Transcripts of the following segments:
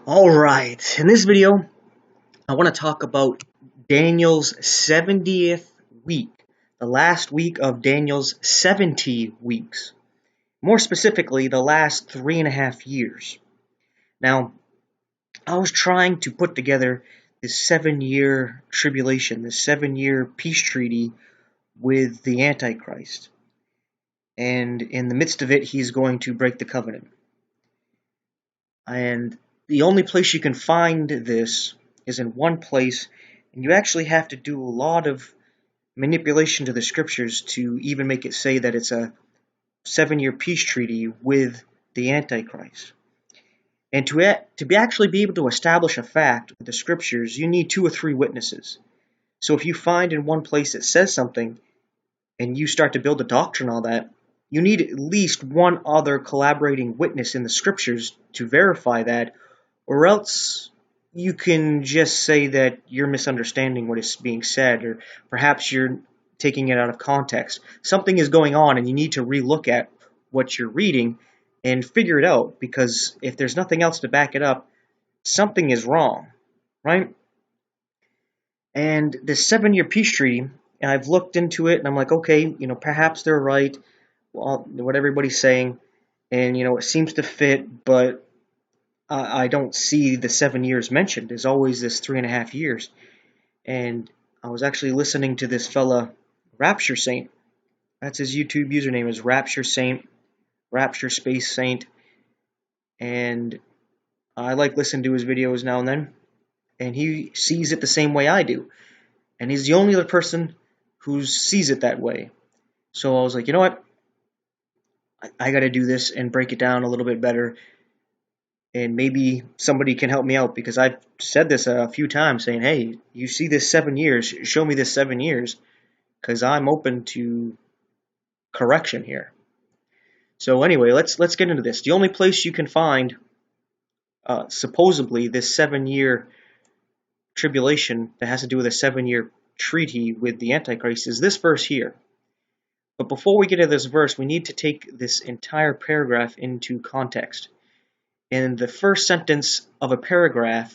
Alright, in this video, I want to talk about Daniel's 70th week, the last week of Daniel's 70 weeks. More specifically, the last 3.5 years. Now, I was trying to put together this 7-year tribulation, this 7-year peace treaty with the Antichrist. And in the midst of it, he's going to break the covenant. And the only place you can find this is in one place, and you actually have to do a lot of manipulation to the scriptures to even make it say that it's a 7-year peace treaty with the Antichrist. And to actually be able to establish a fact with the scriptures, you need 2 or 3 witnesses. So if you find in one place that says something, and you start to build a doctrine on that, you need at least one other collaborating witness in the scriptures to verify that, or else you can just say that you're misunderstanding what is being said, or perhaps you're taking it out of context. Something is going on and you need to relook at what you're reading and figure it out, because if there's nothing else to back it up, something is wrong, right? And this 7-year peace treaty, and I've looked into it and I'm like, okay, perhaps they're right, what everybody's saying, and it seems to fit, but I don't see the 7 years mentioned. There's always this 3.5 years. And I was actually listening to this fella, Rapture Saint. That's his YouTube username, is Rapture Saint, Rapture Space Saint. And I like listening to his videos now and then. And he sees it the same way I do. And he's the only other person who sees it that way. So I was like, you know what? I got to do this and break it down a little bit better. And maybe somebody can help me out, because I've said this a few times, saying, hey, you see this 7 years, show me this 7 years, because I'm open to correction here. So anyway, let's get into this. The only place you can find supposedly this 7-year tribulation that has to do with a 7-year treaty with the Antichrist is this verse here. But before we get to this verse, we need to take this entire paragraph into context. And the first sentence of a paragraph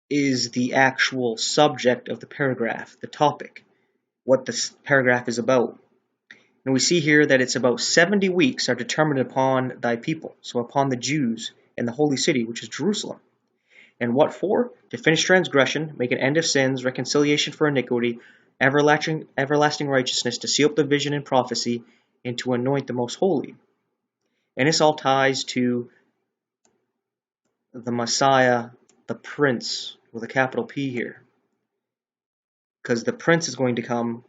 is the actual subject of the paragraph, the topic, what this paragraph is about. And we see here that it's about 70 weeks are determined upon thy people, so upon the Jews and the holy city, which is Jerusalem. And what for? To finish transgression, make an end of sins, reconciliation for iniquity, everlasting righteousness, to seal up the vision and prophecy, and to anoint the most holy. And this all ties to the Messiah, the Prince, with a capital P here. Because the Prince is going to come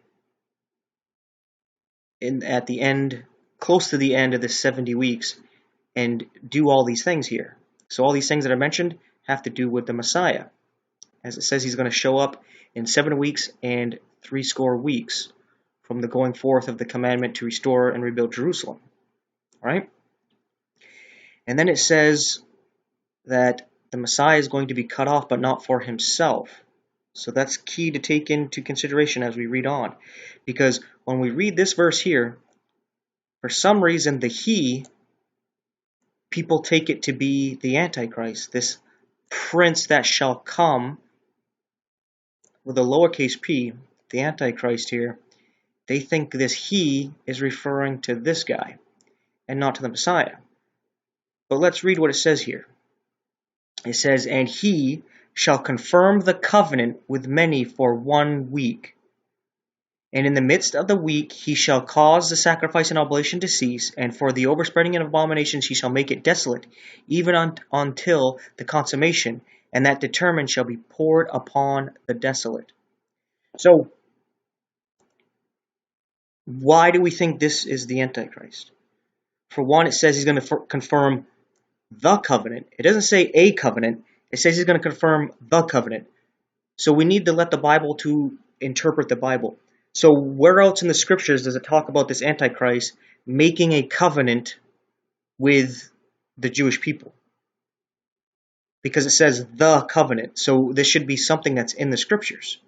at the end, close to the end of the 70 weeks, and do all these things here. So all these things that are mentioned have to do with the Messiah. As it says, he's going to show up in 7 weeks and 60 weeks from the going forth of the commandment to restore and rebuild Jerusalem. Right? And then it says that the Messiah is going to be cut off, but not for himself. So that's key to take into consideration as we read on. Because when we read this verse here, for some reason the he, people take it to be the Antichrist, this prince that shall come, with a lowercase p, the Antichrist here. They think this he is referring to this guy and not to the Messiah. But let's read what it says here. It says, and he shall confirm the covenant with many for 1 week. And in the midst of the week he shall cause the sacrifice and oblation to cease, and for the overspreading of abominations he shall make it desolate, even until the consummation, and that determined shall be poured upon the desolate. So, why do we think this is the Antichrist? For one, it says he's going to confirm the covenant. It doesn't say a covenant. It says he's going to confirm the covenant. So we need to let the Bible to interpret the Bible. So where else in the scriptures does it talk about this Antichrist making a covenant with the Jewish people? Because it says the covenant. So this should be something that's in the scriptures,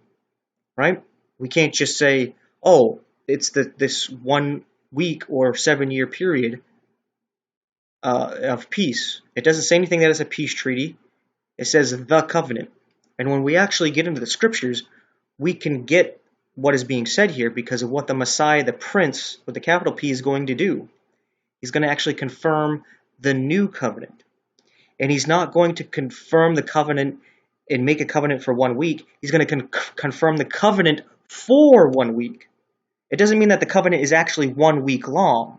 right? We can't just say, oh, it's this 1 week or 7-year period of peace. It doesn't say anything that it's a peace treaty. It says the covenant. And when we actually get into the scriptures, we can get what is being said here because of what the Messiah, the Prince, with the capital P, is going to do. He's going to actually confirm the new covenant. And he's not going to confirm the covenant and make a covenant for 1 week. He's going to confirm the covenant for 1 week. It doesn't mean that the covenant is actually 1 week long.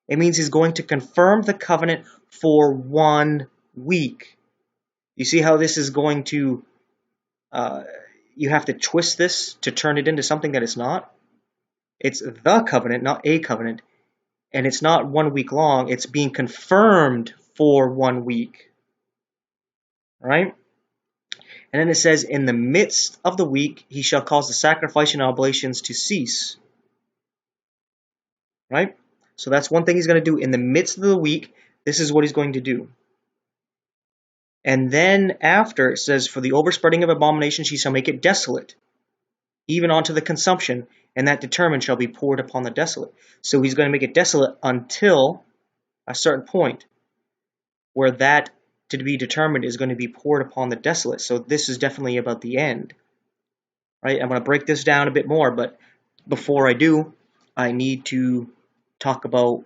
It means he's going to confirm the covenant for 1 week. You see how this is going to, you have to twist this to turn it into something that it's not? It's the covenant, not a covenant. And it's not 1 week long. It's being confirmed for 1 week. All right? And then it says, in the midst of the week, he shall cause the sacrifice and oblations to cease. Right? So that's one thing he's going to do. In the midst of the week, this is what he's going to do. And then after, it says, for the overspreading of abominations, he shall make it desolate, even unto the consumption, and that determined shall be poured upon the desolate. So he's going to make it desolate until a certain point, where that to be determined is going to be poured upon the desolate. So this is definitely about the end. Right? I'm going to break this down a bit more, but before I do, I need to talk about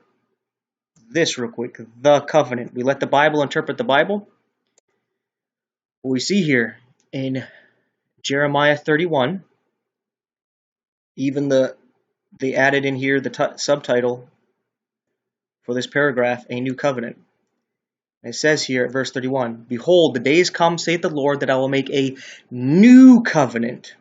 this real quick. The covenant. We let the Bible interpret the Bible. What we see here in Jeremiah 31, even they added in here the subtitle for this paragraph, a new covenant. It says here at verse 31, behold, the days come, saith the Lord, that I will make a new covenant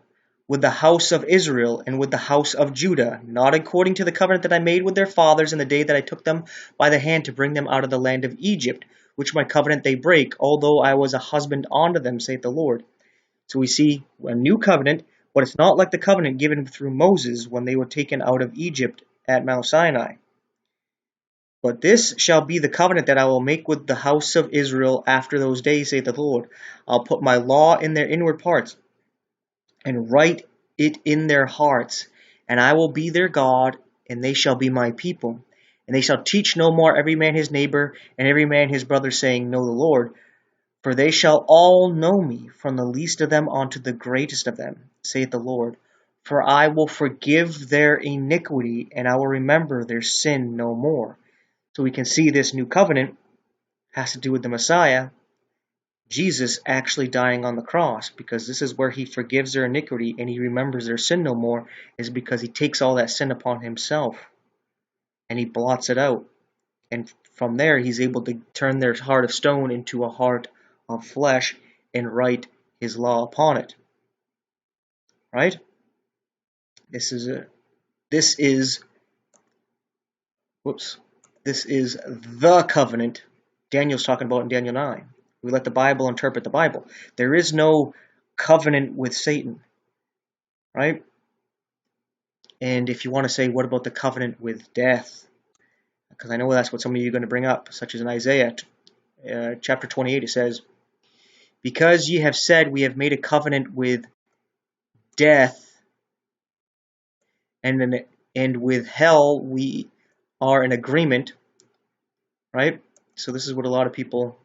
with the house of Israel and with the house of Judah, not according to the covenant that I made with their fathers in the day that I took them by the hand to bring them out of the land of Egypt, which my covenant they break, although I was a husband unto them, saith the Lord. So we see a new covenant, but it's not like the covenant given through Moses when they were taken out of Egypt at Mount Sinai. But this shall be the covenant that I will make with the house of Israel after those days, saith the Lord. I'll put my law in their inward parts, and write it in their hearts, and I will be their God, and they shall be my people. And they shall teach no more every man his neighbor, and every man his brother, saying, Know the Lord. For they shall all know me, from the least of them unto the greatest of them, saith the Lord. For I will forgive their iniquity, and I will remember their sin no more. So we can see this new covenant has to do with the Messiah, Jesus actually dying on the cross, because this is where he forgives their iniquity and he remembers their sin no more, is because he takes all that sin upon himself and he blots it out. And from there, he's able to turn their heart of stone into a heart of flesh and write his law upon it. Right? This is the covenant Daniel's talking about in Daniel 9. We let the Bible interpret the Bible. There is no covenant with Satan. Right? And if you want to say, what about the covenant with death? Because I know that's what some of you are going to bring up, such as in Isaiah chapter 28, it says, because ye have said, we have made a covenant with death, and with hell we are in agreement. Right? So this is what a lot of people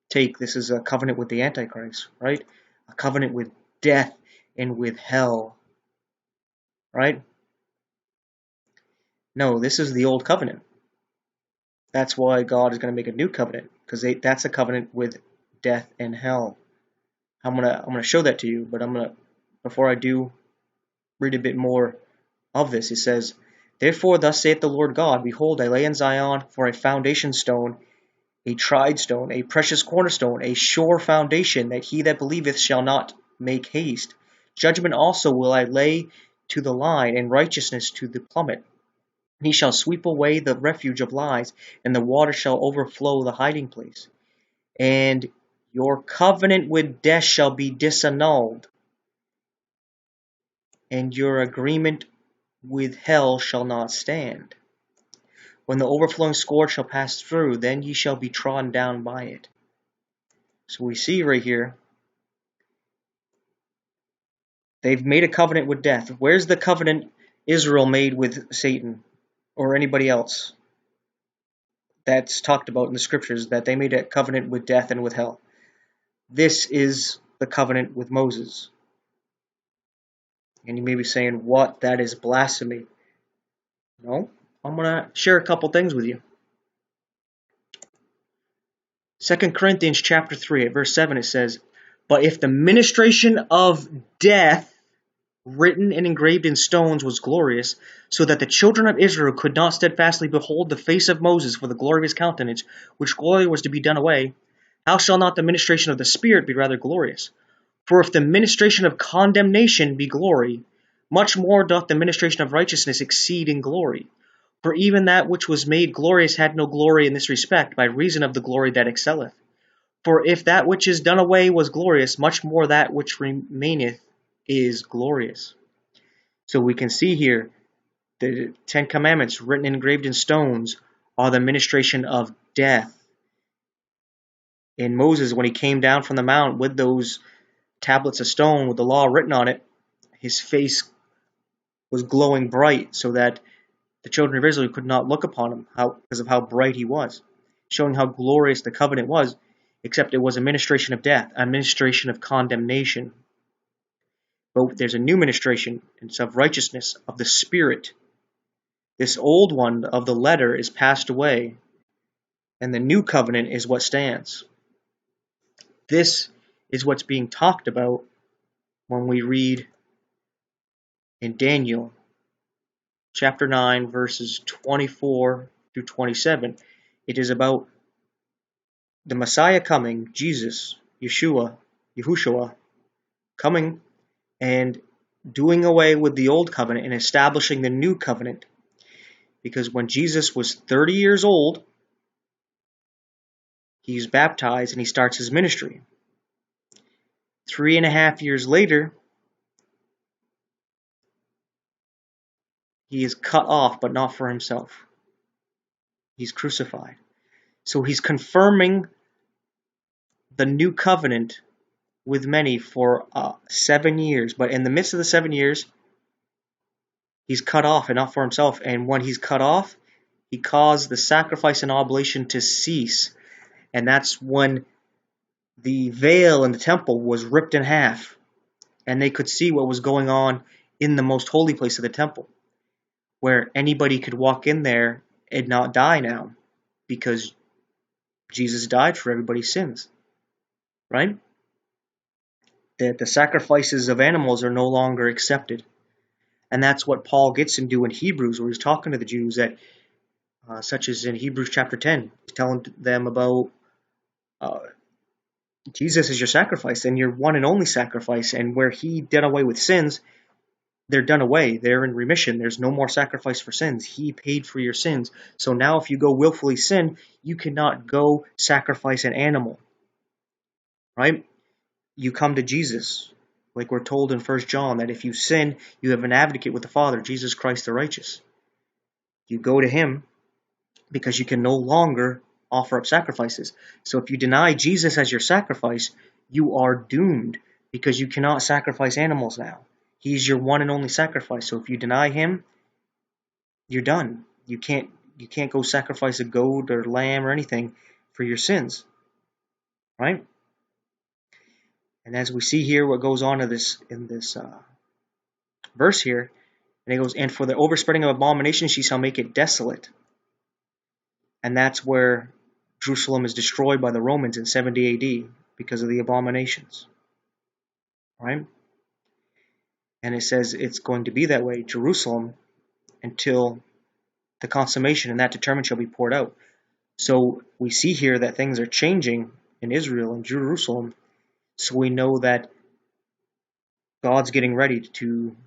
take. This is a covenant with the Antichrist, right? A covenant with death and with hell, right? No, this is the old covenant. That's why God is going to make a new covenant, because that's a covenant with death and hell. I'm gonna show that to you, but before I do, read a bit more of this. It says, therefore thus saith the Lord God, behold, I lay in Zion for a foundation stone, a tried stone, a precious cornerstone, a sure foundation, that he that believeth shall not make haste. Judgment also will I lay to the line, and righteousness to the plummet. He shall sweep away the refuge of lies, and the water shall overflow the hiding place. And your covenant with death shall be disannulled, and your agreement with hell shall not stand. When the overflowing scourge shall pass through, then ye shall be trodden down by it. So we see right here, they've made a covenant with death. Where's the covenant Israel made with Satan or anybody else that's talked about in the scriptures, that they made a covenant with death and with hell. This is the covenant with Moses. And you may be saying, what? That is blasphemy. No, I'm going to share a couple things with you. 2 Corinthians chapter 3 at verse 7 it says, "But if the ministration of death written and engraved in stones was glorious, so that the children of Israel could not steadfastly behold the face of Moses for the glory of his countenance, which glory was to be done away, how shall not the ministration of the Spirit be rather glorious? For if the ministration of condemnation be glory, much more doth the ministration of righteousness exceed in glory. For even that which was made glorious had no glory in this respect, by reason of the glory that excelleth. For if that which is done away was glorious, much more that which remaineth is glorious." So we can see here the Ten Commandments written and engraved in stones are the ministration of death. In Moses, when he came down from the mount with those tablets of stone with the law written on it, his face was glowing bright so that the children of Israel could not look upon him because of how bright he was, showing how glorious the covenant was, except it was a ministration of death, a ministration of condemnation. But there's a new ministration, it's of righteousness, of the Spirit. This old one of the letter is passed away, and the new covenant is what stands. This is what's being talked about when we read in Daniel chapter 9, verses 24 through 27. It is about the Messiah coming, Jesus, Yahushua, coming and doing away with the old covenant and establishing the new covenant. Because when Jesus was 30 years old, he's baptized and he starts his ministry. 3.5 years later, he is cut off, but not for himself. He's crucified. So he's confirming the new covenant with many for 7 years. But in the midst of the 7 years, he's cut off and not for himself. And when he's cut off, he caused the sacrifice and oblation to cease. And that's when the veil in the temple was ripped in half. And they could see what was going on in the most holy place of the temple, where anybody could walk in there and not die now, because Jesus died for everybody's sins, right? The sacrifices of animals are no longer accepted. And that's what Paul gets into in Hebrews, where he's talking to the Jews, that such as in Hebrews chapter 10, he's telling them about Jesus is your sacrifice and your one and only sacrifice, and where he did away with sins, they're done away. They're in remission. There's no more sacrifice for sins. He paid for your sins. So now if you go willfully sin, you cannot go sacrifice an animal, right? You come to Jesus, like we're told in 1 John, that if you sin, you have an advocate with the Father, Jesus Christ the righteous. You go to him because you can no longer offer up sacrifices. So if you deny Jesus as your sacrifice, you are doomed, because you cannot sacrifice animals now. He's your one and only sacrifice. So if you deny him, you're done. You can't go sacrifice a goat or lamb or anything for your sins, right? And as we see here, what goes on in this verse here, and it goes, "And for the overspreading of abomination, she shall make it desolate." And that's where Jerusalem is destroyed by the Romans in 70 AD because of the abominations, right? And it says it's going to be that way, Jerusalem, until the consummation, and that determined shall be poured out. So we see here that things are changing in Israel and Jerusalem. So we know that God's getting ready to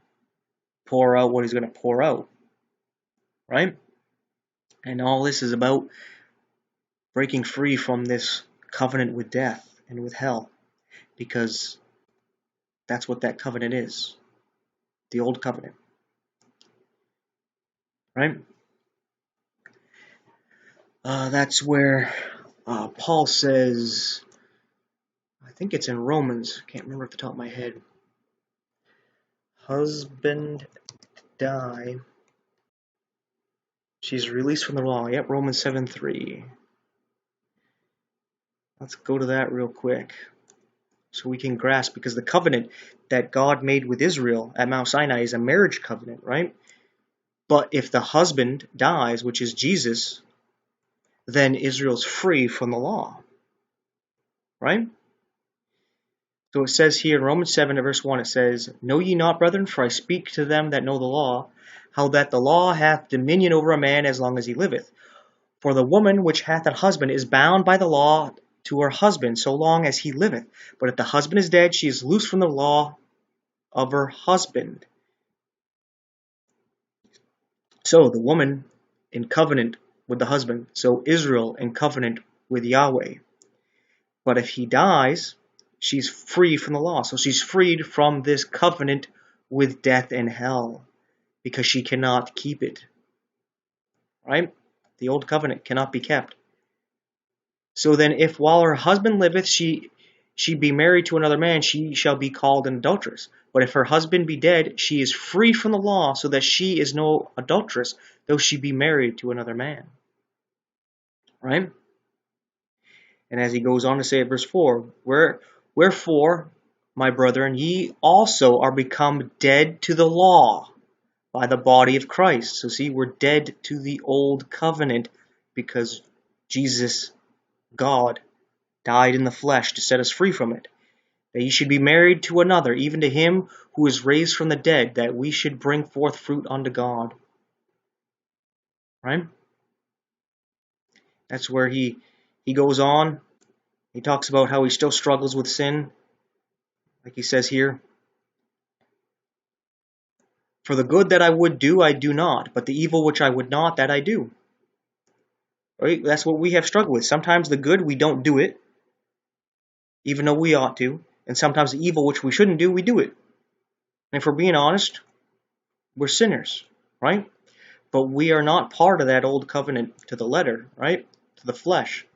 pour out what he's going to pour out, right? And all this is about breaking free from this covenant with death and with hell, because that's what that covenant is, the old covenant, right? That's where Paul says, I think it's in Romans, can't remember off the top of my head, husband die She's released from the law. Yep, Romans 7:3. Let's go to that real quick so we can grasp, because the covenant that God made with Israel at Mount Sinai is a marriage covenant, right? But if the husband dies, which is Jesus, then Israel's free from the law, right? So it says here in Romans 7 verse 1, it says, Know ye not, brethren, for I speak to them that know the law, how that the law hath dominion over a man as long as he liveth. For the woman which hath an husband is bound by the law to her husband so long as he liveth. But if the husband is dead, she is loosed from the law of her husband. So the woman in covenant with the husband, so Israel in covenant with Yahweh. But if he dies, she's free from the law. So she's freed from this covenant with death and hell because she cannot keep it. Right? The old covenant cannot be kept. So then if while her husband liveth she be married to another man, she shall be called an adulteress. But if her husband be dead, she is free from the law, so that she is no adulteress, though she be married to another man. Right? And as he goes on to say at verse 4, Wherefore, my brethren, ye also are become dead to the law by the body of Christ. So see, we're dead to the old covenant because Jesus, God, died in the flesh to set us free from it. That ye should be married to another, even to him who is raised from the dead, that we should bring forth fruit unto God. Right? That's where he goes on. He talks about how he still struggles with sin. Like he says here, For the good that I would do, I do not, but the evil which I would not, that I do. Right? That's what we have struggled with. Sometimes the good, we don't do it, even though we ought to. And sometimes the evil, which we shouldn't do, we do it. And if we're being honest, we're sinners, right? But we are not part of that old covenant to the letter, right? To the flesh.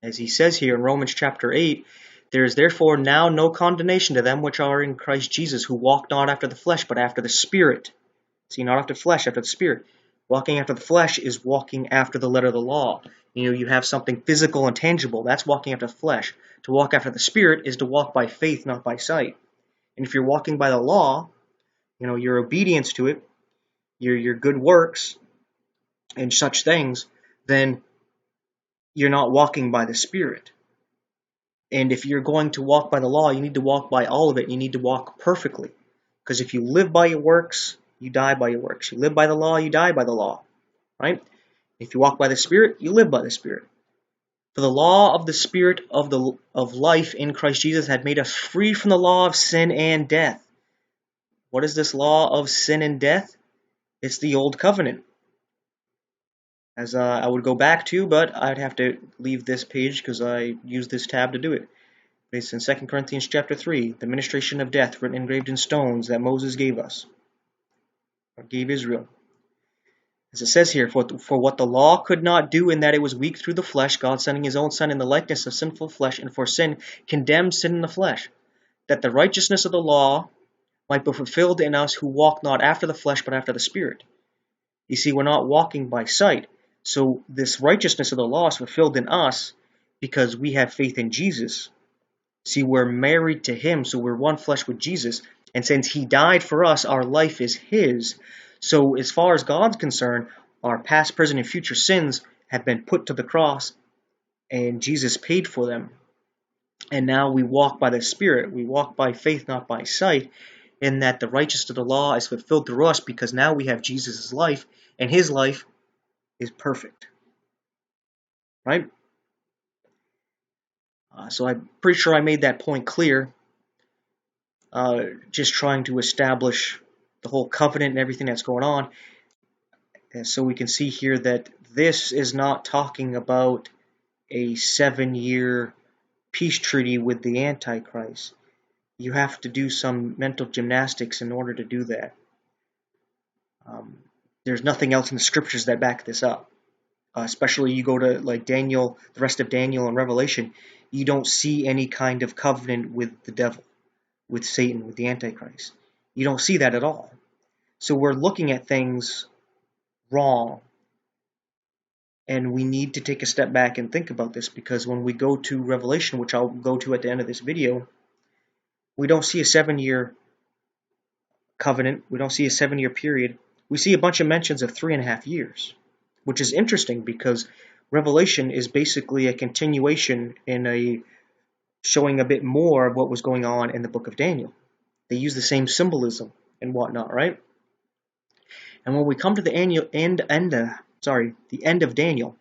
As he says here in Romans chapter 8, There is therefore now no condemnation to them which are in Christ Jesus, who walk not after the flesh, but after the Spirit. See, not after the flesh, after the Spirit. Walking after the flesh is walking after the letter of the law. You have something physical and tangible. That's walking after the flesh. To walk after the Spirit is to walk by faith, not by sight. And if you're walking by the law, your obedience to it, your good works, and such things, then you're not walking by the Spirit. And if you're going to walk by the law, you need to walk by all of it. You need to walk perfectly. Because if you live by your works, you die by your works. You live by the law, you die by the law. Right? If you walk by the Spirit, you live by the Spirit. For the law of the Spirit of life in Christ Jesus had made us free from the law of sin and death. What is this law of sin and death? It's the old covenant. As I would go back to, but I'd have to leave this page because I use this tab to do it. It's in 2 Corinthians chapter 3, the ministration of death written engraved in stones that Moses gave us, or gave Israel. As it says here, for what the law could not do in that it was weak through the flesh, God sending his own Son in the likeness of sinful flesh, and for sin, condemned sin in the flesh, that the righteousness of the law might be fulfilled in us who walk not after the flesh, but after the Spirit. You see, we're not walking by sight. So this righteousness of the law is fulfilled in us because we have faith in Jesus. See, we're married to him, so we're one flesh with Jesus. And since he died for us, our life is his. So as far as God's concerned, our past, present, and future sins have been put to the cross, and Jesus paid for them. And now we walk by the Spirit. We walk by faith, not by sight, in that the righteousness of the law is fulfilled through us because now we have Jesus' life, and his life is perfect. Right? So I'm pretty sure I made that point clear. Just trying to establish the whole covenant and everything that's going on. And so we can see here that this is not talking about a 7-year peace treaty with the Antichrist. You have to do some mental gymnastics in order to do that. There's nothing else in the scriptures that back this up. Especially you go to like Daniel, the rest of Daniel and Revelation, you don't see any kind of covenant with the devil, with Satan, with the Antichrist. You don't see that at all. So we're looking at things wrong. And we need to take a step back and think about this, because when we go to Revelation, which I'll go to at the end of this video, we don't see a 7-year covenant. We don't see a 7-year period. We see a bunch of mentions of 3.5 years, which is interesting because Revelation is basically a continuation in a showing a bit more of what was going on in the book of Daniel. They use the same symbolism and whatnot, right? And when we come to the end of Daniel,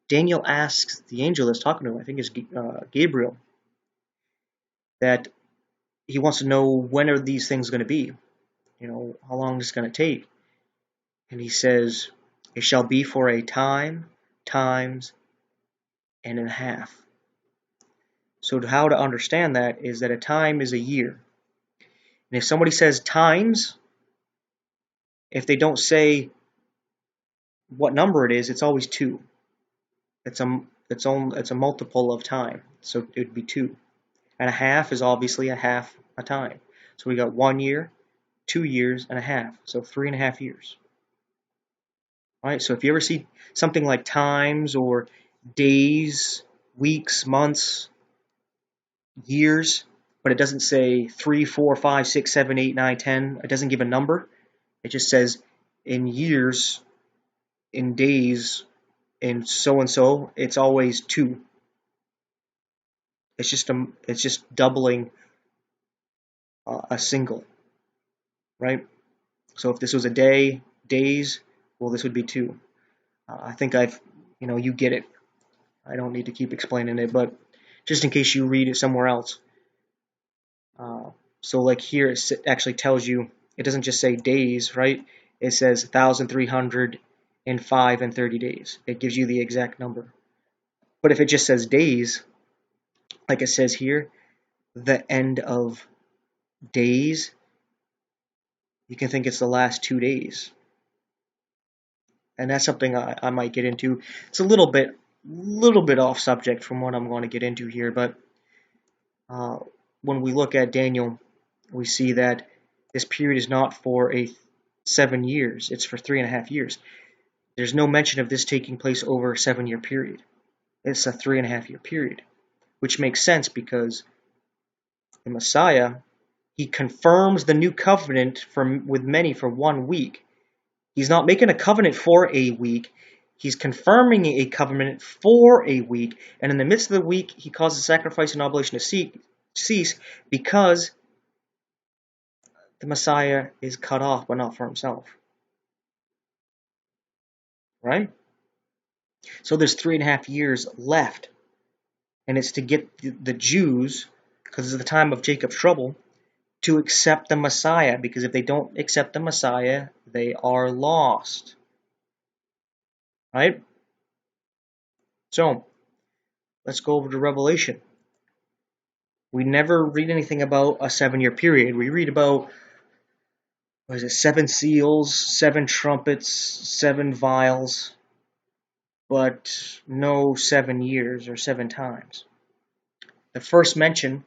Daniel asks the angel that's talking to him, I think it's Gabriel, that he wants to know, when are these things going to be? You know, how long is it going to take? And he says, it shall be for a time, times, and a half. So how to understand that is that a time is a year. And if somebody says times, if they don't say what number it is, it's always 2. It's a multiple of time, so it would be 2. And a half is obviously a half a time. So we got 1 year, 2 years, and a half. So 3.5 years. All right. So if you ever see something like times or days, weeks, months, years, but it doesn't say 3, 4, 5, 6, 7, 8, 9, 10. It doesn't give a number. It just says in years, in days, in so and so. It's always 2. It's just doubling a single, right? So if this was a day, days, well, this would be 2. I think you get it. I don't need to keep explaining it, but just in case you read it somewhere else. So like here, it actually tells you, it doesn't just say days, right? It says 1,305 and 30 days. It gives you the exact number. But if it just says days, like it says here, the end of days, you can think it's the last 2 days. And that's something I might get into. It's a little bit off subject from what I'm going to get into here, but when we look at Daniel, we see that this period is not for 7 years, it's for 3.5 years. There's no mention of this taking place over a 7-year period. It's a 3.5-year period, which makes sense because the Messiah, he confirms the new covenant with many for 1 week. He's not making a covenant for a week. He's confirming a covenant for a week. And in the midst of the week, he causes sacrifice and oblation to cease because the Messiah is cut off, but not for himself. Right? So there's 3.5 years left. And it's to get the Jews, because it's the time of Jacob's trouble, to accept the Messiah. Because if they don't accept the Messiah, they are lost. Right? So, let's go over to Revelation. We never read anything about a 7-year period. We read about, 7 seals, 7 trumpets, 7 vials, but no 7 years or 7 times. The first mention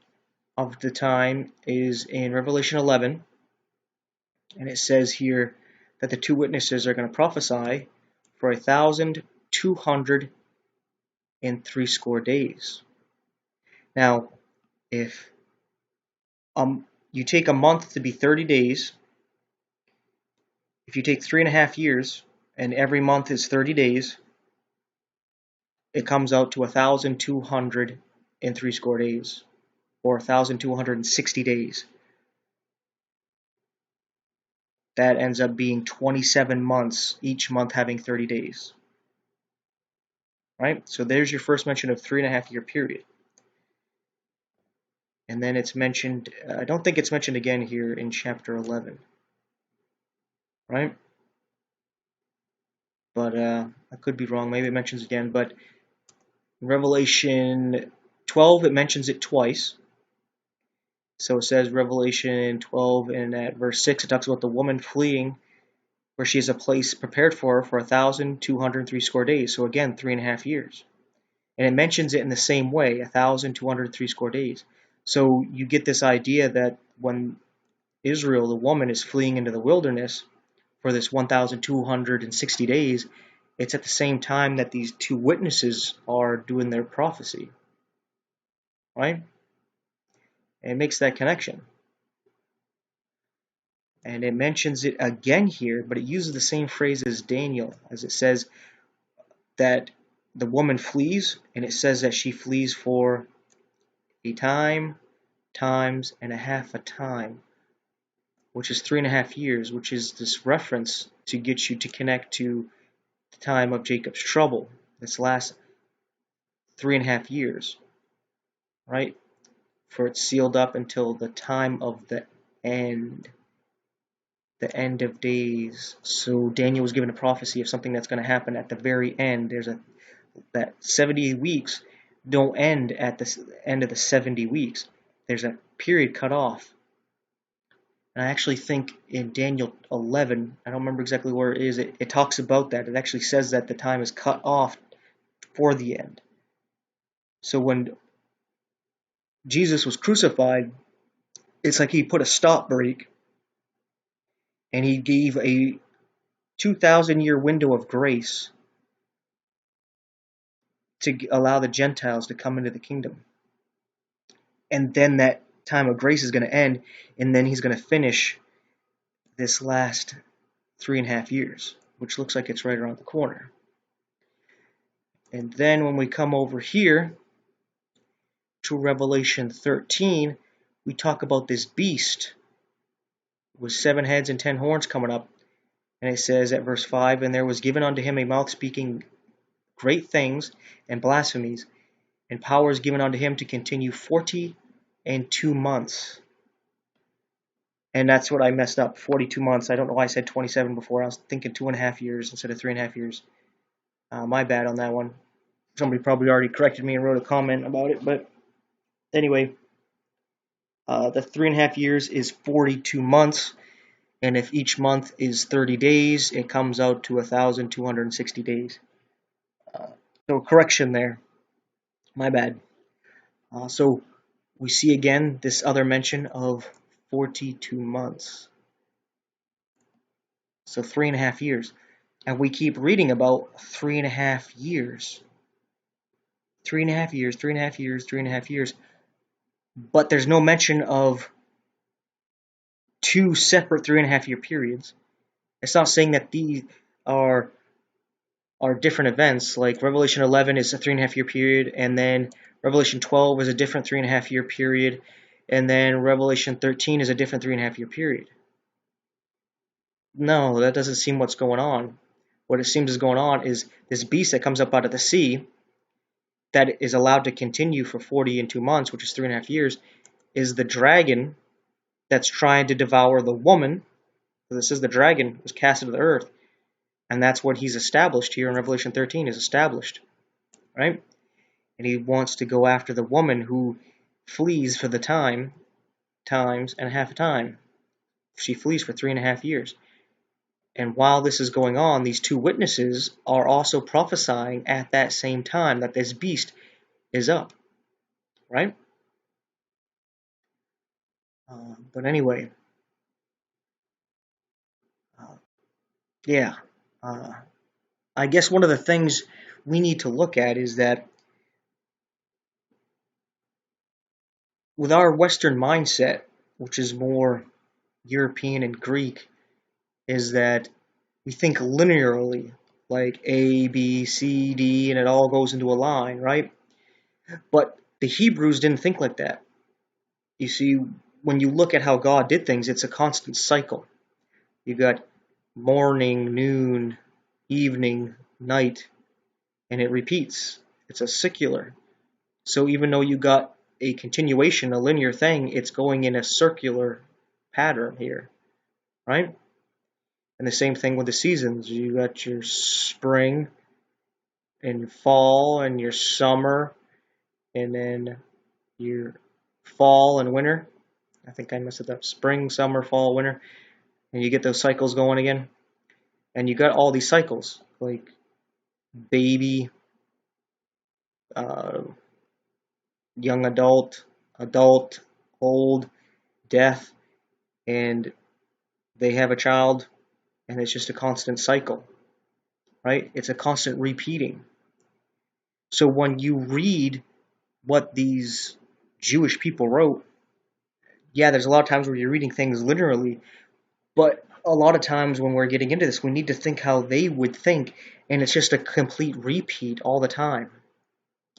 of the time is in Revelation 11, and it says here that the 2 witnesses are going to prophesy for 1,260 days. Now, if you take a month to be 30 days, if you take 3.5 years and every month is 30 days, it comes out to 1,260 days, or 1,260 days. That ends up being 27 months, each month having 30 days. Right? So there's your first mention of 3.5-year period. And then it's mentioned, I don't think it's mentioned again here in chapter 11. Right? But I could be wrong. Maybe it mentions again. But in Revelation 12, it mentions it twice. So it says Revelation 12, and at verse 6, it talks about the woman fleeing, where she has a place prepared for her for 1,260 days. So again, 3.5 years. And it mentions it in the same way, 1,260 days. So you get this idea that when Israel, the woman, is fleeing into the wilderness for this 1,260 days, it's at the same time that these two witnesses are doing their prophecy, right? And it makes that connection. And it mentions it again here, but it uses the same phrase as Daniel, as it says that the woman flees, and it says that she flees for a time, times, and a half a time, which is 3.5 years, which is this reference to get you to connect to the time of Jacob's trouble, this last 3.5 years, right? For it's sealed up until the time of the end of days. So Daniel was given a prophecy of something that's going to happen at the very end. That 70 weeks don't end at the end of the 70 weeks. There's a period cut off. And I actually think in Daniel 11, I don't remember exactly where it is, it talks about that. It actually says that the time is cut off for the end. So when Jesus was crucified, it's like he put a stop break, and he gave a 2,000-year window of grace to allow the Gentiles to come into the kingdom. And then that time of grace is going to end, and then he's going to finish this last 3.5 years, which looks like it's right around the corner. And then when we come over here to Revelation 13, we talk about this beast with 7 heads and 10 horns coming up. And it says at verse 5, and there was given unto him a mouth speaking great things and blasphemies, and power is given unto him to continue 42 months. And that's what I messed up, 42 months. I don't know why I said 27 before. I was thinking 2.5 years instead of 3.5 years. My bad on that one. Somebody probably already corrected me and wrote a comment about it. But anyway, the 3.5 years is 42 months. And if each month is 30 days, it comes out to 1,260 days. So correction there. My bad. So we see again this other mention of 42 months. So 3.5 years. And we keep reading about 3.5 years. 3.5 years, 3.5 years, 3.5 years. But there's no mention of 2 separate 3.5 year periods. It's not saying that these are different events. Like Revelation 11 is a 3.5 year period, and then Revelation 12 is a different 3.5 year period, and then Revelation 13 is a different 3.5 year period. No, that doesn't seem what's going on. What it seems is going on is this beast that comes up out of the sea that is allowed to continue for 42 months, which is 3.5 years, is the dragon that's trying to devour the woman. So this is the dragon was cast into the earth, and that's what he's established here in Revelation 13 is established, right? And he wants to go after the woman who flees for the times, and a half a time. She flees for 3.5 years. And while this is going on, these two witnesses are also prophesying at that same time that this beast is up, right? But anyway, yeah. I guess one of the things we need to look at is that with our Western mindset, which is more European and Greek, is that we think linearly, like A, B, C, D, and it all goes into a line, right? But the Hebrews didn't think like that. You see, when you look at how God did things, it's a constant cycle. You got morning, noon, evening, night, and it repeats. It's a secular. So even though you got a continuation, a linear thing, it's going in a circular pattern here, right? And the same thing with the seasons. You got your spring and fall and your summer, and then your fall and winter. I think I messed it up. Spring, summer, fall, winter. And you get those cycles going again. And you got all these cycles, like baby, young adult, adult, old, death, and they have a child, and it's just a constant cycle. right? It's a constant repeating. So when you read what these Jewish people wrote, yeah, there's a lot of times where you're reading things literally, but a lot of times when we're getting into this, we need to think how they would think, and it's just a complete repeat all the time.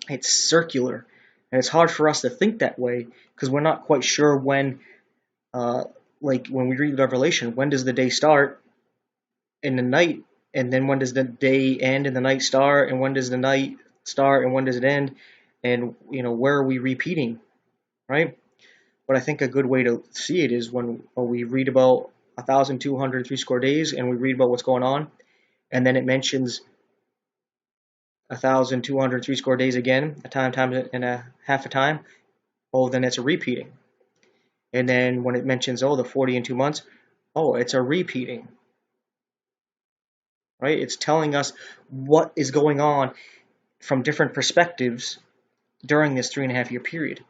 It's circular, and it's hard for us to think that way because we're not quite sure when, uh, like when we read Revelation, when does the day start and the night, and then when does the day end and the night start, and when does the night start and when does it end, and where are we repeating, right? But I think a good way to see it is when we read about 1,203 days and we read about what's going on, and then it mentions 1,203 days again, a time times and a half a time. Oh, then it's a repeating. And then when it mentions the 40 and 2 months, it's a repeating, right? It's telling us what is going on from different perspectives during this 3.5 year period.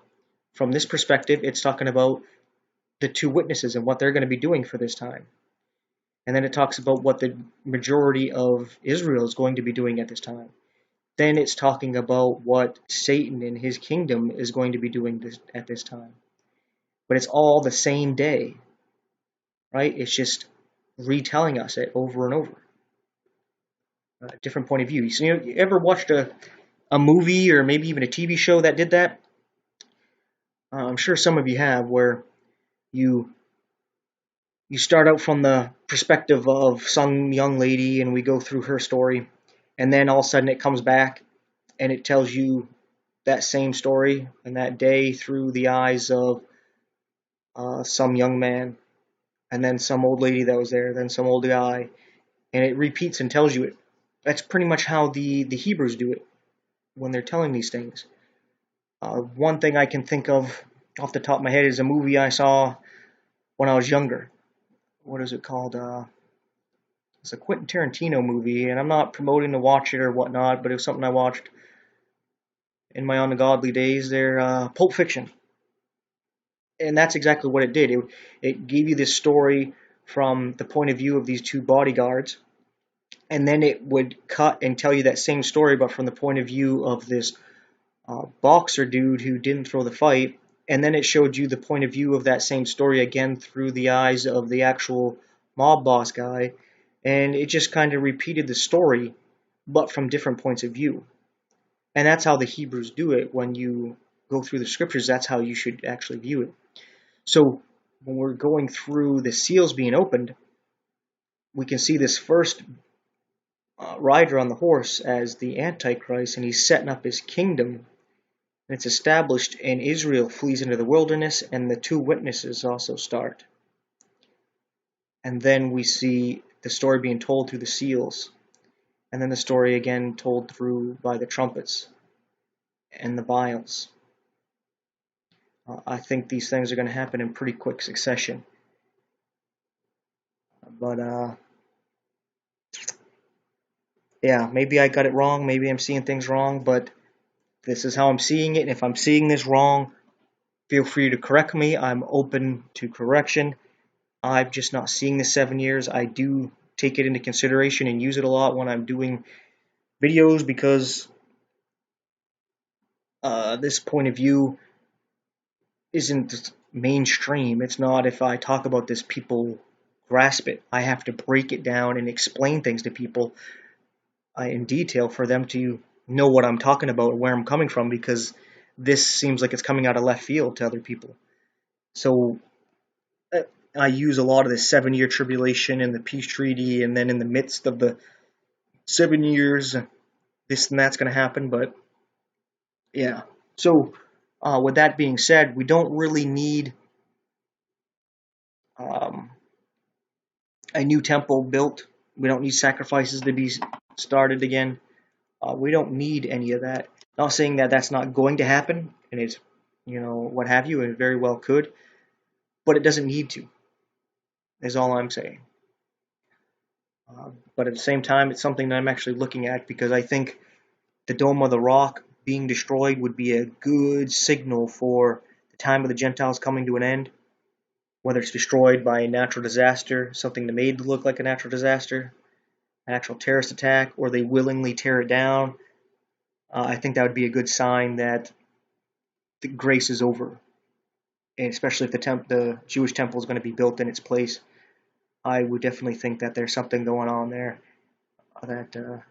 From this perspective, it's talking about the two witnesses and what they're going to be doing for this time. And then it talks about what the majority of Israel is going to be doing at this time. Then it's talking about what Satan and his kingdom is going to be doing at this time. But it's all the same day, right? It's just retelling us it over and over. A different point of view. So, you ever watched a movie or maybe even a TV show that did that? I'm sure some of you have, where you start out from the perspective of some young lady and we go through her story, and then all of a sudden it comes back and it tells you that same story and that day through the eyes of some young man, and then some old lady that was there, then some old guy, and it repeats and tells you it. That's pretty much how the Hebrews do it when they're telling these things. One thing I can think of off the top of my head is a movie I saw when I was younger. What is it called? It's a Quentin Tarantino movie, and I'm not promoting to watch it or whatnot, but it was something I watched in my ungodly days. They're Pulp Fiction. And that's exactly what it did. It gave you this story from the point of view of these two bodyguards, and then it would cut and tell you that same story, but from the point of view of this boxer dude who didn't throw the fight, and then it showed you the point of view of that same story again through the eyes of the actual mob boss guy, and it just kind of repeated the story, but from different points of view. And that's how the Hebrews do it. When you go through the scriptures, that's how you should actually view it. So when we're going through the seals being opened, we can see this first rider on the horse as the Antichrist, and he's setting up his kingdom. And it's established, and Israel flees into the wilderness, and the two witnesses also start. And then we see the story being told through the seals, and then the story again told through by the trumpets and the vials. I think these things are going to happen in pretty quick succession. But yeah, maybe I got it wrong, maybe I'm seeing things wrong, but this is how I'm seeing it, and if I'm seeing this wrong, feel free to correct me. I'm open to correction. I'm just not seeing the 7 years. I do take it into consideration and use it a lot when I'm doing videos, because this point of view isn't mainstream. It's not, if I talk about this, people grasp it. I have to break it down and explain things to people in detail for them to know what I'm talking about and where I'm coming from, because this seems like it's coming out of left field to other people. So I use a lot of the 7-year tribulation and the peace treaty, and then in the midst of the 7 years, this and that's going to happen. But yeah, so with that being said, we don't really need a new temple built. We don't need sacrifices to be started again. We don't need any of that. Not saying that that's not going to happen, and it's, what have you, and it very well could, but it doesn't need to, is all I'm saying. But at the same time, it's something that I'm actually looking at, because I think the Dome of the Rock being destroyed would be a good signal for the time of the Gentiles coming to an end, whether it's destroyed by a natural disaster, something that made it look like a natural disaster, an actual terrorist attack, or they willingly tear it down, I think that would be a good sign that the grace is over. And especially if the Jewish temple is going to be built in its place, I would definitely think that there's something going on there, that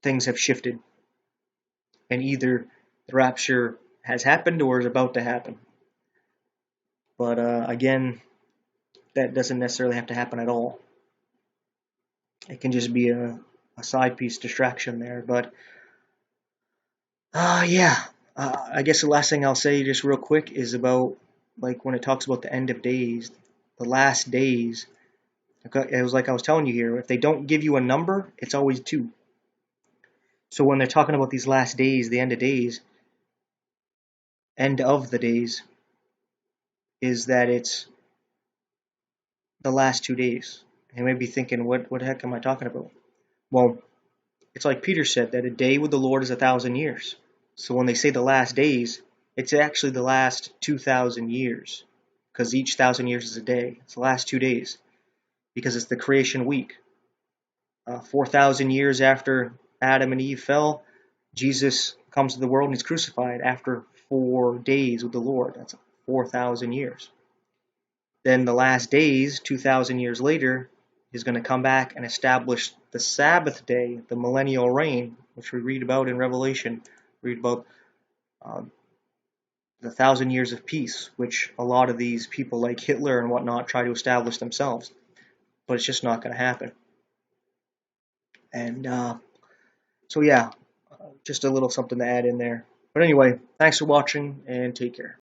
things have shifted, and either the rapture has happened or is about to happen. But again, that doesn't necessarily have to happen at all. It can just be a side piece distraction there. But yeah, I guess the last thing I'll say just real quick is about, like, when it talks about the end of days, the last days. It was like I was telling you here, if they don't give you a number, it's always 2. So when they're talking about these last days, the end of days, end of the days, is that it's the last 2 days. And you may be thinking, what the heck am I talking about? Well, it's like Peter said, that a day with the Lord is 1,000 years. So when they say the last days, it's actually the last 2,000 years, because each 1,000 years is a day. It's the last 2 days, because it's the creation week. 4,000 years after Adam and Eve fell, Jesus comes to the world and he's crucified after 4 days with the Lord. That's 4,000 years. Then the last days, 2,000 years later, he's going to come back and establish the Sabbath day, the millennial reign, which we read about in Revelation. We read about the 1,000 years of peace, which a lot of these people like Hitler and whatnot try to establish themselves. But it's just not going to happen. And so yeah, just a little something to add in there. But anyway, thanks for watching and take care.